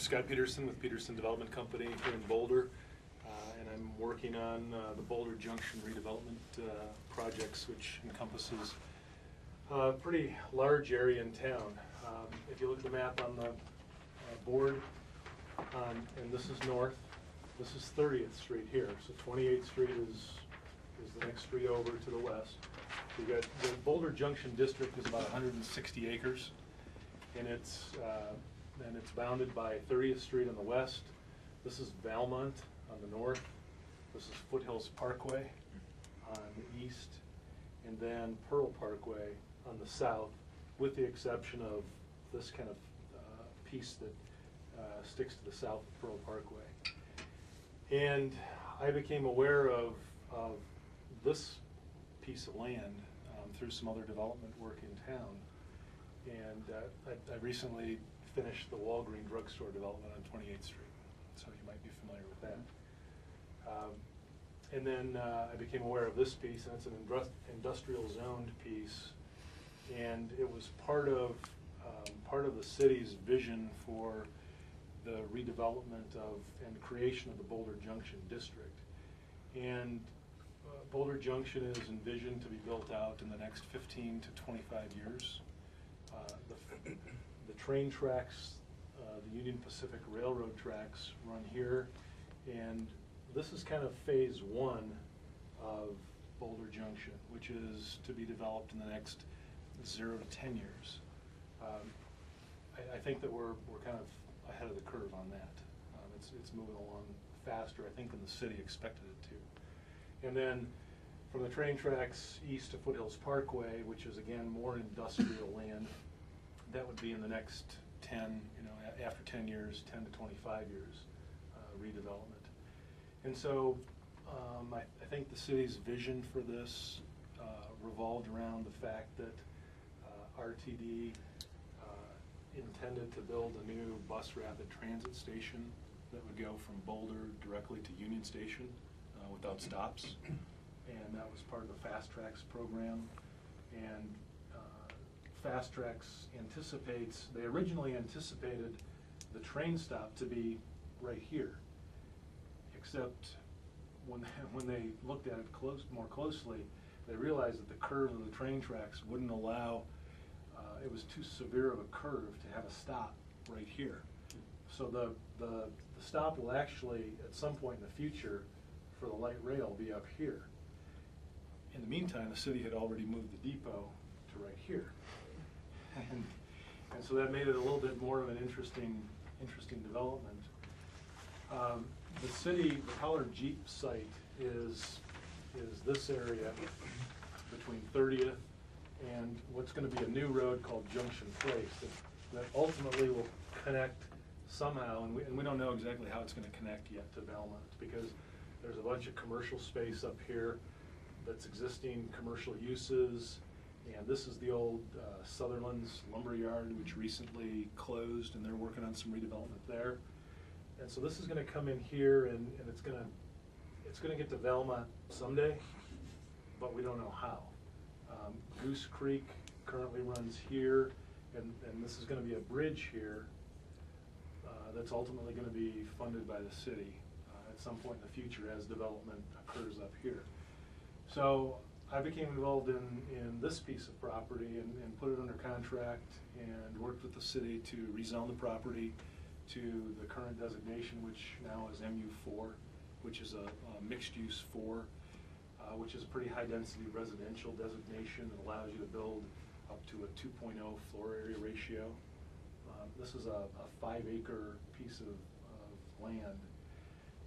Scott Peterson with Peterson Development Company here in Boulder, and I'm working on the Boulder Junction redevelopment projects, which encompasses a pretty large area in town. If you look at the map on the board, and this is north, this is 30th Street here, so 28th Street is the next street over to the west. You've got the Boulder Junction district is about 160 acres, and it's bounded by 30th Street on the west. This is Valmont on the north. This is Foothills Parkway on the east, and then Pearl Parkway on the south, with the exception of this kind of piece that sticks to the south of Pearl Parkway. And I became aware of this piece of land through some other development work in town. And I recently finished the Walgreen drugstore development on 28th Street, so you might be familiar with that. And then I became aware of this piece, and it's an industrial zoned piece, and it was part of the city's vision for the redevelopment of and creation of the Boulder Junction district. And Boulder Junction is envisioned to be built out in the next 15 to 25 years. The train tracks, the Union Pacific Railroad tracks run here, and this is kind of phase one of Boulder Junction, which is to be developed in the next 0 to 10 years. I think that we're kind of ahead of the curve on that. It's moving along faster, I think, than the city expected it to. And then from the train tracks east to Foothills Parkway, which is again more industrial land, that would be in the next 10, after 10 years, 10 to 25 years redevelopment. And so I think the city's vision for this revolved around the fact that RTD intended to build a new bus rapid transit station that would go from Boulder directly to Union Station without stops. And that was part of the Fast Tracks program. And Fast Tracks they originally anticipated the train stop to be right here, except when they looked at it more closely, they realized that the curve of the train tracks wouldn't allow, it was too severe of a curve to have a stop right here. So the stop will actually, at some point in the future, for the light rail, be up here. In the meantime, the city had already moved the depot to right here. And so that made it a little bit more of an interesting development. The city, the Collard Jeep site is this area between 30th and what's going to be a new road called Junction Place that ultimately will connect somehow, and we don't know exactly how it's going to connect yet to Valmont, because there's a bunch of commercial space up here that's existing commercial uses, and this is the old Sutherland's lumber yard, which recently closed, and they're working on some redevelopment there. And so this is going to come in here, and it's going to get to Valmont someday, but we don't know how. Goose Creek currently runs here, and this is going to be a bridge here that's ultimately going to be funded by the city at some point in the future as development occurs up here. So I became involved in this piece of property and put it under contract and worked with the city to rezone the property to the current designation, which now is MU4, which is a mixed-use 4, which is a pretty high-density residential designation that allows you to build up to a 2.0 floor area ratio. This is a 5-acre piece of land.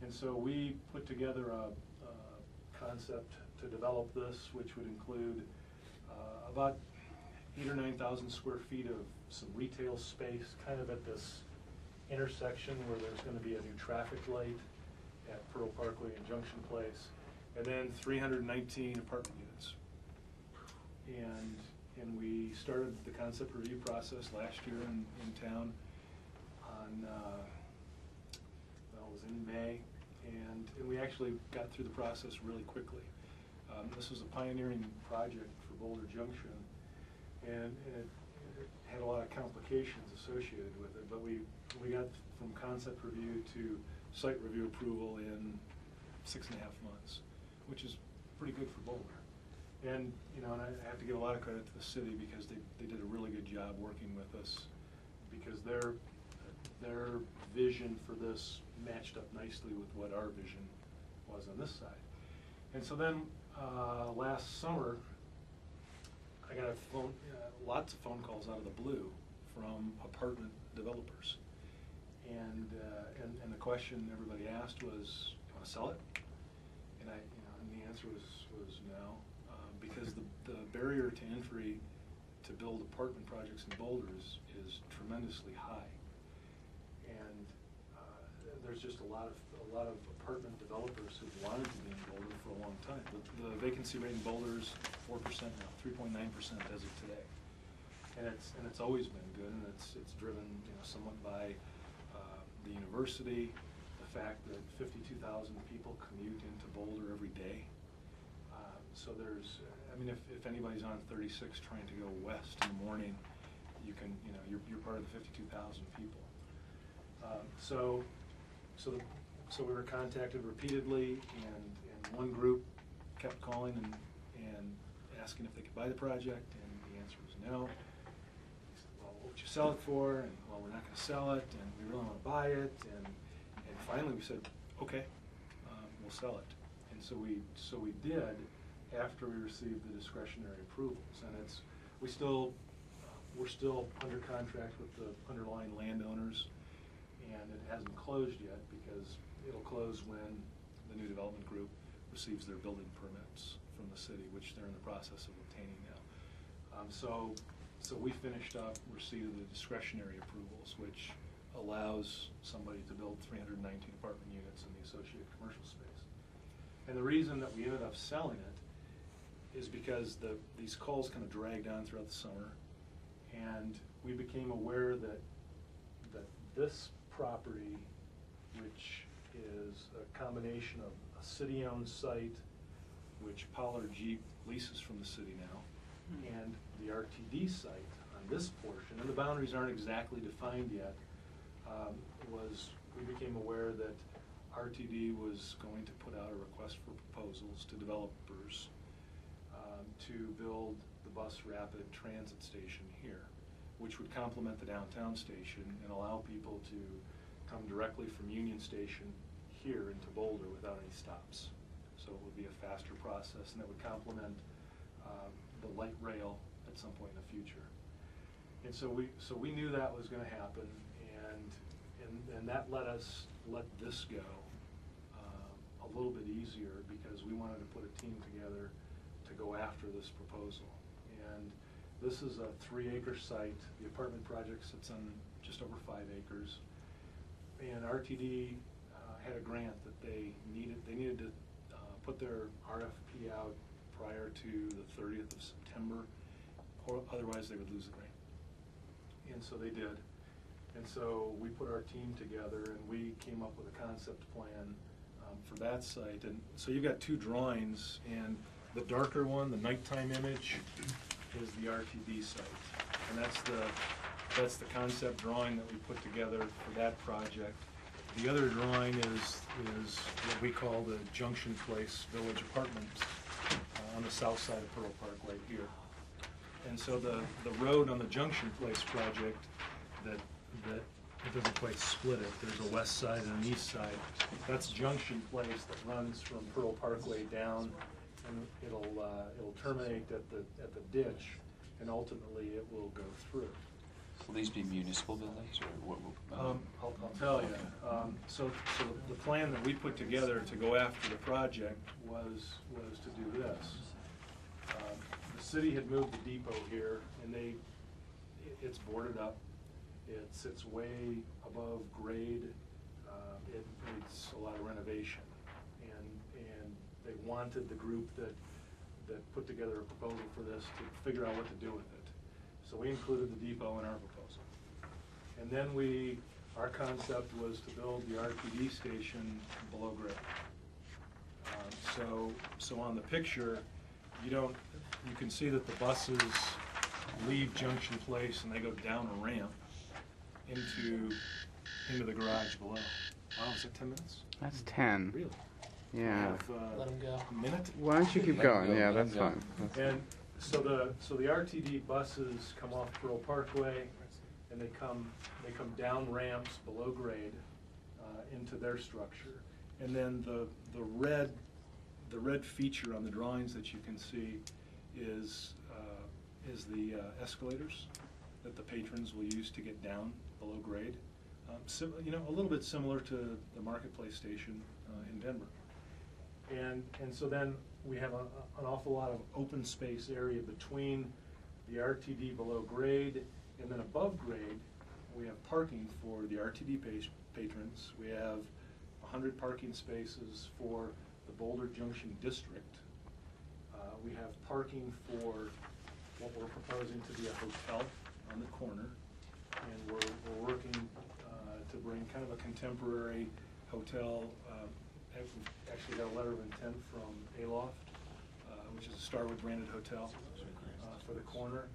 And so we put together a concept to develop this, which would include about 8,000 or 9,000 square feet of some retail space, kind of at this intersection where there's going to be a new traffic light at Pearl Parkway and Junction Place, and then 319 apartment units. And we started the concept review process last year in town on, well, it was in May, and we actually got through the process really quickly. This was a pioneering project for Boulder Junction, and had a lot of complications associated with it, but we got from concept review to site review approval in 6.5 months, which is pretty good for Boulder. And, you know, and I have to give a lot of credit to the city because they did a really good job working with us, because their vision for this matched up nicely with what our vision was on this side. And so then last summer, I got lots of phone calls out of the blue from apartment developers, and the question everybody asked was, "You want to sell it?" And and the answer was no, because the barrier to entry to build apartment projects in Boulder is tremendously high, and there's just a lot of apartment developers who've wanted to be in Boulder for a long time. The vacancy rate in Boulder is 4% now, 3.9% as of today, and it's always been good, and it's driven somewhat by the university, the fact that 52,000 people commute into Boulder every day. So there's, I mean, if anybody's on 36 trying to go west in the morning, you're part of the 52,000 people. So we were contacted repeatedly, and one group kept calling and asking if they could buy the project, and the answer was no. We said, well, what would you sell it for? And, well, we're not going to sell it, and we really want to buy it. And finally we said, okay, we'll sell it. And so we did after we received the discretionary approvals. And we're still under contract with the underlying landowners, and it hasn't closed yet because it'll close when the new development group receives their building permits from the city, which they're in the process of obtaining now. So we finished up receipt of the discretionary approvals, which allows somebody to build 319 apartment units in the associated commercial space. And the reason that we ended up selling it is because these calls kind of dragged on throughout the summer, and we became aware that this property, which is a combination of a city-owned site, which Pollard Jeep leases from the city now, and the RTD site on this portion, and the boundaries aren't exactly defined yet, we became aware that RTD was going to put out a request for proposals to developers to build the bus rapid transit station here, which would complement the downtown station and allow people to come directly from Union Station here into Boulder without any stops. So it would be a faster process, and it would complement the light rail at some point in the future. And so we knew that was going to happen, and that let us let this go a little bit easier, because we wanted to put a team together to go after this proposal. And this is a 3-acre site. The apartment project sits on just over 5 acres. And RTD had a grant that they needed to put their RFP out prior to the 30th of September, or otherwise they would lose the grant. And so they did. And so we put our team together, and we came up with a concept plan for that site. And so you've got 2 drawings, and the darker one, the nighttime image, is the RTD site, and that's the concept drawing that we put together for that project. The other drawing is what we call the Junction Place Village Apartments on the south side of Pearl Park right here. And so the road on the Junction Place project that it doesn't quite split it. There's a west side and an east side. That's Junction Place that runs from Pearl Parkway down, and it'll terminate at the ditch, and ultimately it will go through. Will these be municipal buildings, or what? I'll tell you. So the plan that we put together to go after the project was to do this. The city had moved the depot here, and it's boarded up. It sits way above grade. It needs a lot of renovation, and they wanted the group that put together a proposal for this to figure out what to do with it. So we included the depot in our proposal. And then our concept was to build the RTD station below grade. So on the picture, you can see that the buses leave Junction Place and they go down a ramp into the garage below. Wow, is that 10 minutes? That's 10. Really? Yeah. Let 'em go. A minute? Why don't you keep Let 'em going? go, Yeah, let 'em that's go. fine. That's fine. And so the RTD buses come off Pearl Parkway, and they come down ramps below grade into their structure. And then the red feature on the drawings that you can see is the escalators that the patrons will use to get down below grade. A little bit similar to the Marketplace station in Denver. And so then we have an awful lot of open space area between the RTD below grade, and then above grade, we have parking for the RTD patrons. We have 100 parking spaces for the Boulder Junction district. We have parking for what we're proposing to be a hotel on the corner, and we're working to bring kind of a contemporary hotel. We've actually got a letter of intent from Aloft, which is a Starwood branded hotel for the corner.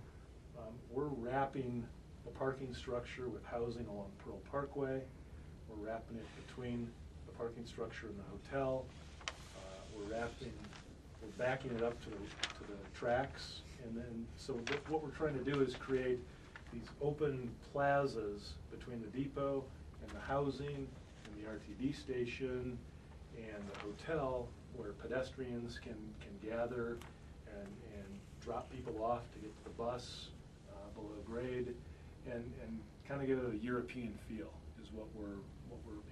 We're wrapping the parking structure with housing along Pearl Parkway. We're wrapping it between the parking structure and the hotel. We're backing it up to the tracks, and then so what we're trying to do is create these open plazas between the depot and the housing and the RTD station and the hotel, where pedestrians can gather and drop people off to get to the bus below grade, and kind of get a European feel is what we're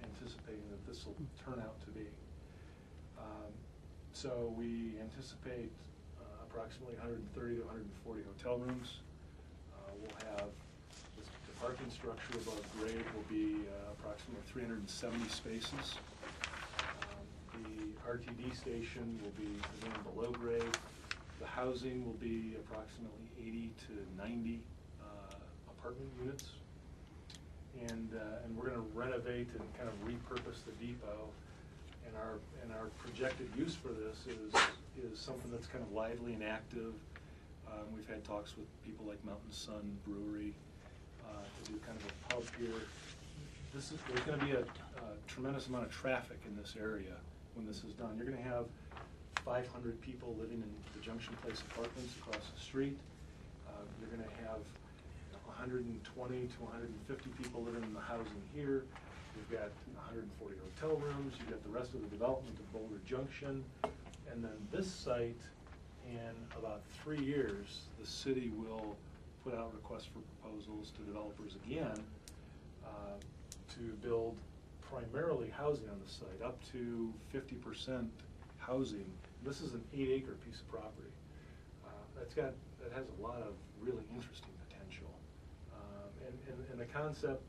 anticipating that this will turn out to be. So we anticipate approximately 130 to 140 hotel rooms. We'll have the parking structure above grade will be approximately 370 spaces. The RTD station will be again below grade. The housing will be approximately 80 to 90 apartment units. And we're going to renovate and kind of repurpose the depot. And our projected use for this is something that's kind of lively and active. We've had talks with people like Mountain Sun Brewery to do kind of a pub here. There's going to be a tremendous amount of traffic in this area when this is done. You're going to have 500 people living in the Junction Place apartments across the street. You're going to have 120 to 150 people living in the housing here. You've got 140 hotel rooms. You've got the rest of the development of Boulder Junction. And then this site, in about 3 years, the city will put out requests for proposals to developers again to build primarily housing on the site, up to 50% housing. This is an 8-acre piece of property. That has a lot of really interesting potential. And the concept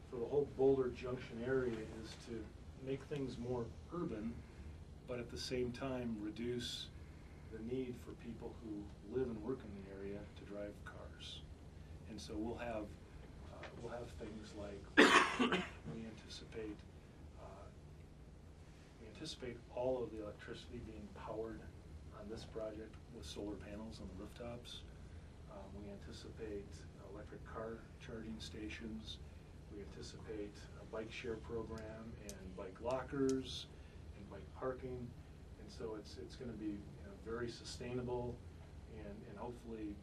for the whole Boulder Junction area is to make things more urban, but at the same time reduce the need for people who live and work in the area to drive cars. And so we'll have things like we anticipate all of the electricity being powered on this project with solar panels on the rooftops. We anticipate electric car charging stations. We anticipate a bike share program and bike lockers and bike parking. And so it's going to be very sustainable and hopefully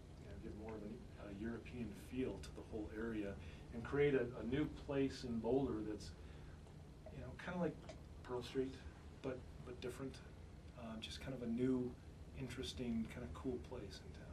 give more of a European feel to the whole area and create a new place in Boulder that's kind of like Pearl Street, but different. Just kind of a new, interesting, kind of cool place in town.